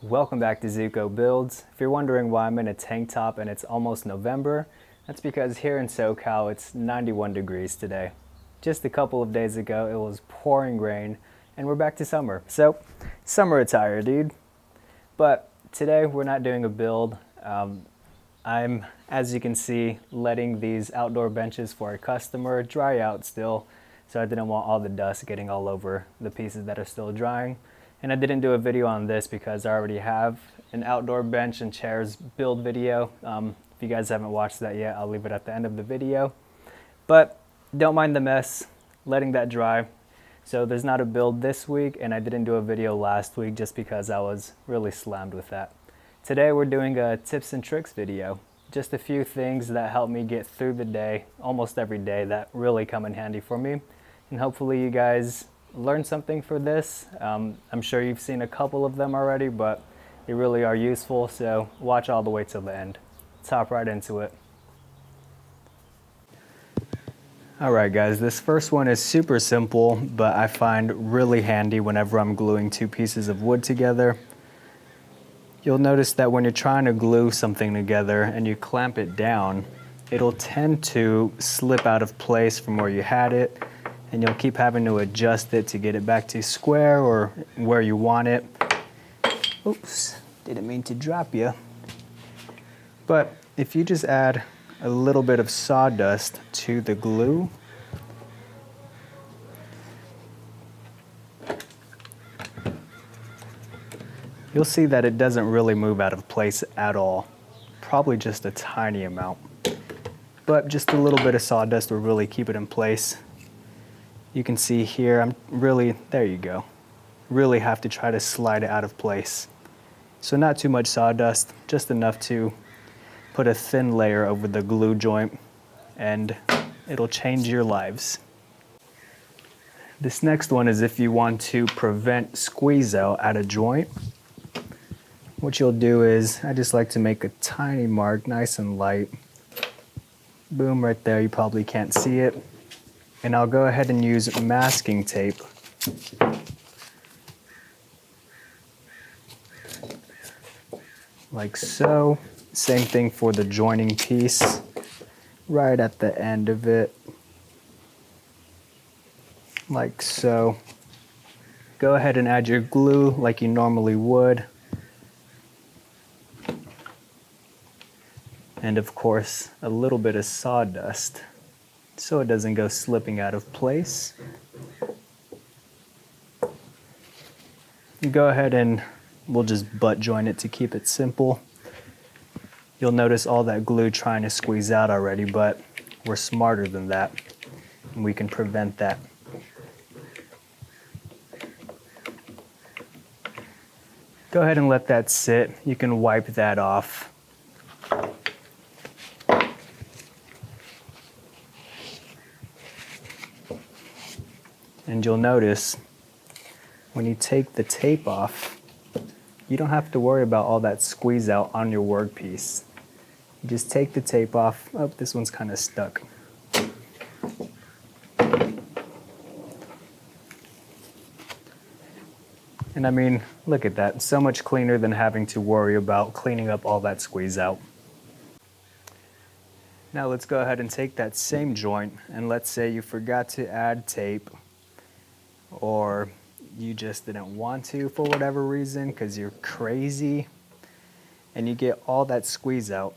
Welcome back to Zuko Builds. If you're wondering why I'm in a tank top and it's almost November, that's because here in SoCal it's 91 degrees today. Just a couple of days ago it was pouring rain and we're back to summer. So, summer attire, dude. But today we're not doing a build. I'm, as you can see, letting these outdoor benches for a customer dry out still. So I didn't want all the dust getting all over the pieces that are still drying. And I didn't do a video on this because I already have an outdoor bench and chairs build video. If you guys haven't watched that yet, I'll leave it at the end of the video. But don't mind the mess, letting that dry. So there's not a build this week, and I didn't do a video last week just because I was really slammed with that. Today we're doing a tips and tricks video. Just a few things that help me get through the day, almost every day, that really come in handy for me. And hopefully you guys learn something for this. I'm sure you've seen a couple of them already, but they really are useful, so watch all the way till the end. Let's hop right into it. Alright guys, this first one is super simple, but I find really handy whenever I'm gluing two pieces of wood together. You'll notice that when you're trying to glue something together and you clamp it down, it'll tend to slip out of place from where you had it, and you'll keep having to adjust it to get it back to square or where you want it. Oops, didn't mean to drop you. But if you just add a little bit of sawdust to the glue, you'll see that it doesn't really move out of place at all. Probably just a tiny amount. But just a little bit of sawdust will really keep it in place. You can see here, there you go. Really have to try to slide it out of place. So not too much sawdust, just enough to put a thin layer over the glue joint, and it'll change your lives. This next one is if you want to prevent squeeze out at a joint. What you'll do is, I just like to make a tiny mark, nice and light. Boom, right there, you probably can't see it. And I'll go ahead and use masking tape. Like so. Same thing for the joining piece, right at the end of it. Like so. Go ahead and add your glue like you normally would. And of course, a little bit of sawdust, so it doesn't go slipping out of place. You go ahead and we'll just butt join it to keep it simple. You'll notice all that glue trying to squeeze out already, but we're smarter than that, and we can prevent that. Go ahead and let that sit. You can wipe that off. And you'll notice when you take the tape off, you don't have to worry about all that squeeze out on your workpiece. You just take the tape off. Oh, this one's kind of stuck. And I mean, look at that. So much cleaner than having to worry about cleaning up all that squeeze out. Now let's go ahead and take that same joint, and let's say you forgot to add tape, or you just didn't want to for whatever reason because you're crazy, and you get all that squeeze out.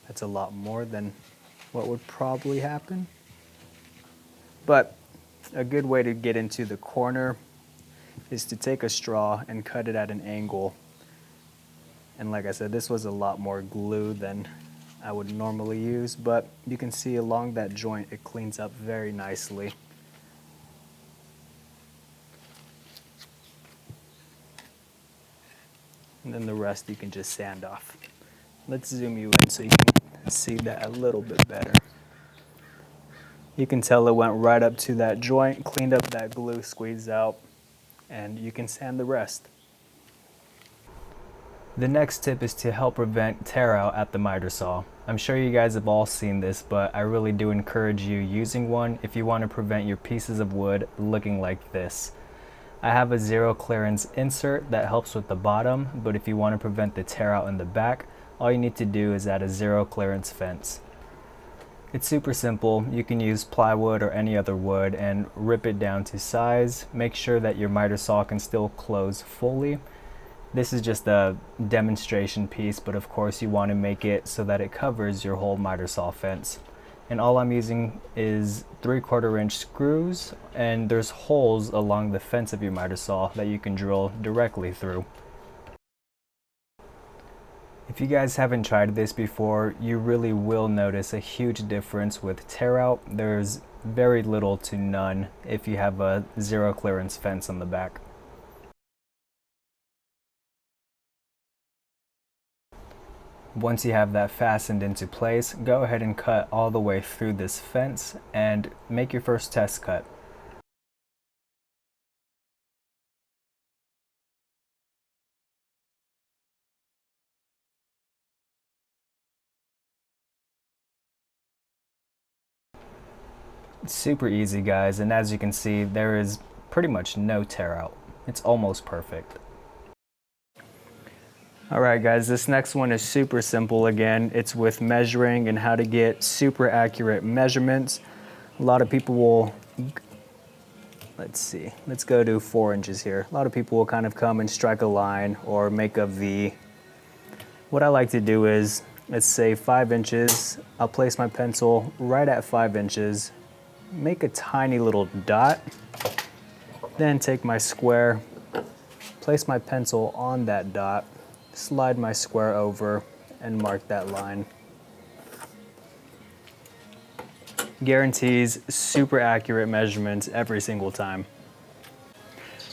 That's a lot more than what would probably happen. But a good way to get into the corner is to take a straw and cut it at an angle. And like I said, this was a lot more glue than I would normally use, but you can see along that joint it cleans up very nicely. And then the rest you can just sand off. Let's zoom you in so you can see that a little bit better. You can tell it went right up to that joint, cleaned up that glue squeeze out, and you can sand the rest. The next tip is to help prevent tear out at the miter saw. I'm sure you guys have all seen this, but I really do encourage you using one if you want to prevent your pieces of wood looking like this. I have a zero clearance insert that helps with the bottom, but if you want to prevent the tear out in the back, all you need to do is add a zero clearance fence. It's super simple. You can use plywood or any other wood and rip it down to size. Make sure that your miter saw can still close fully. This is just a demonstration piece, but of course you want to make it so that it covers your whole miter saw fence. And all I'm using is 3/4 inch screws, and there's holes along the fence of your miter saw that you can drill directly through. If you guys haven't tried this before, you really will notice a huge difference with tear out. There's very little to none if you have a zero clearance fence on the back. Once you have that fastened into place, go ahead and cut all the way through this fence and make your first test cut. It's super easy, guys, and as you can see, there is pretty much no tear out. It's almost perfect. Alright guys, this next one is super simple again. It's with measuring and how to get super accurate measurements. A lot of people will, let's go to 4 inches here. A lot of people will kind of come and strike a line or make a V. What I like to do is, let's say 5 inches, I'll place my pencil right at 5 inches, make a tiny little dot, then take my square, place my pencil on that dot, slide my square over and mark that line. Guarantees super accurate measurements every single time.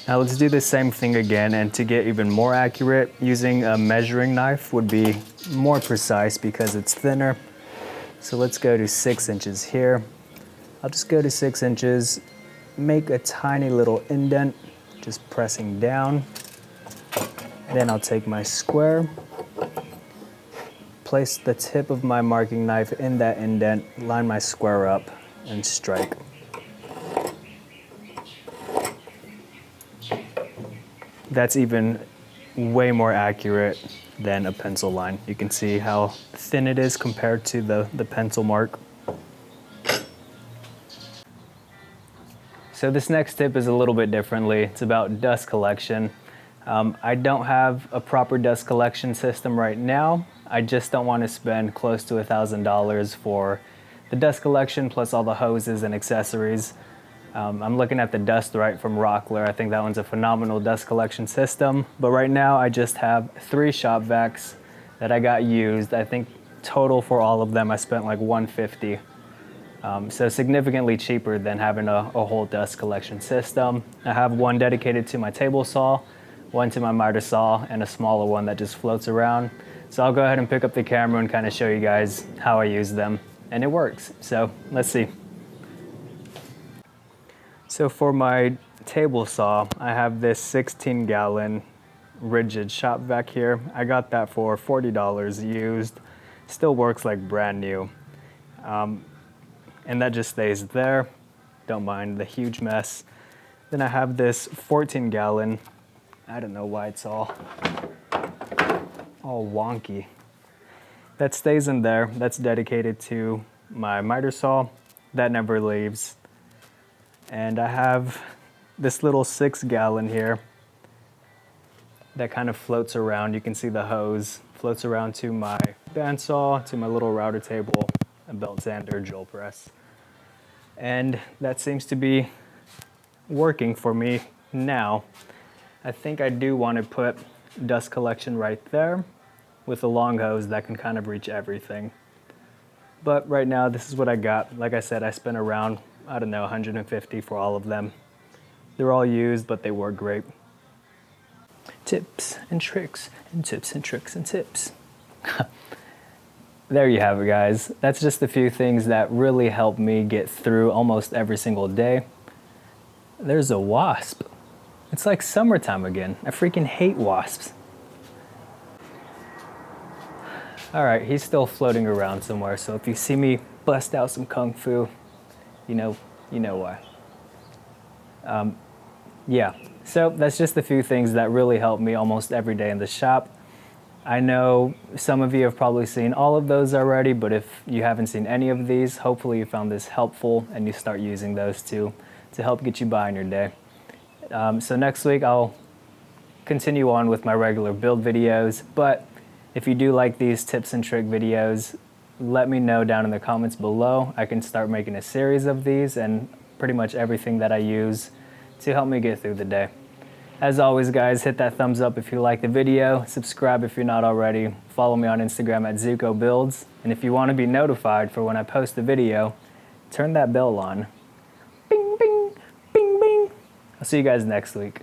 Now let's do the same thing again, and to get even more accurate, using a measuring knife would be more precise because it's thinner. So let's go to 6 inches here. I'll just go to 6 inches, make a tiny little indent, just pressing down. Then I'll take my square, place the tip of my marking knife in that indent, line my square up, and strike. That's even way more accurate than a pencil line. You can see how thin it is compared to the pencil mark. So this next tip is a little bit differently. It's about dust collection. I don't have a proper dust collection system right now. I just don't want to spend close to $1,000 for the dust collection plus all the hoses and accessories. I'm looking at the Dust Right from Rockler. I think that one's a phenomenal dust collection system. But right now I just have 3 shop vacs that I got used. I think total for all of them I spent like $150. So significantly cheaper than having a whole dust collection system. I have one dedicated to my table saw, one to my miter saw, and a smaller one that just floats around. So I'll go ahead and pick up the camera and kind of show you guys how I use them. And it works, so let's see. So for my table saw, I have this 16-gallon rigid shop vac here. I got that for $40 used. Still works like brand new. And that just stays there. Don't mind the huge mess. Then I have this 14-gallon, I don't know why it's all wonky. That stays in there. That's dedicated to my miter saw. That never leaves. And I have this little 6-gallon here that kind of floats around. You can see the hose floats around to my bandsaw, to my little router table, a belt sander, drill press. And that seems to be working for me now. I think I do want to put dust collection right there with a long hose that can kind of reach everything. But right now, this is what I got. Like I said, I spent around, I don't know, $150 for all of them. They're all used, but they work great. Tips and tricks and tips and tricks and tips. There you have it, guys. That's just a few things that really help me get through almost every single day. There's a wasp. It's like summertime again. I freaking hate wasps. All right, he's still floating around somewhere, so if you see me bust out some kung fu, you know why. Yeah, So that's just a few things that really help me almost every day in the shop. I know some of you have probably seen all of those already, but if you haven't seen any of these, hopefully you found this helpful and you start using those too to help get you by in your day. So next week I'll continue on with my regular build videos, but if you do like these tips and trick videos, let me know down in the comments below. I can start making a series of these and pretty much everything that I use to help me get through the day. As always, guys, hit that thumbs up if you like the video, subscribe if you're not already, follow me on Instagram at ZukoBuilds, and if you want to be notified for when I post a video, turn that bell on. Bing, bing, bing, bing. I'll see you guys next week.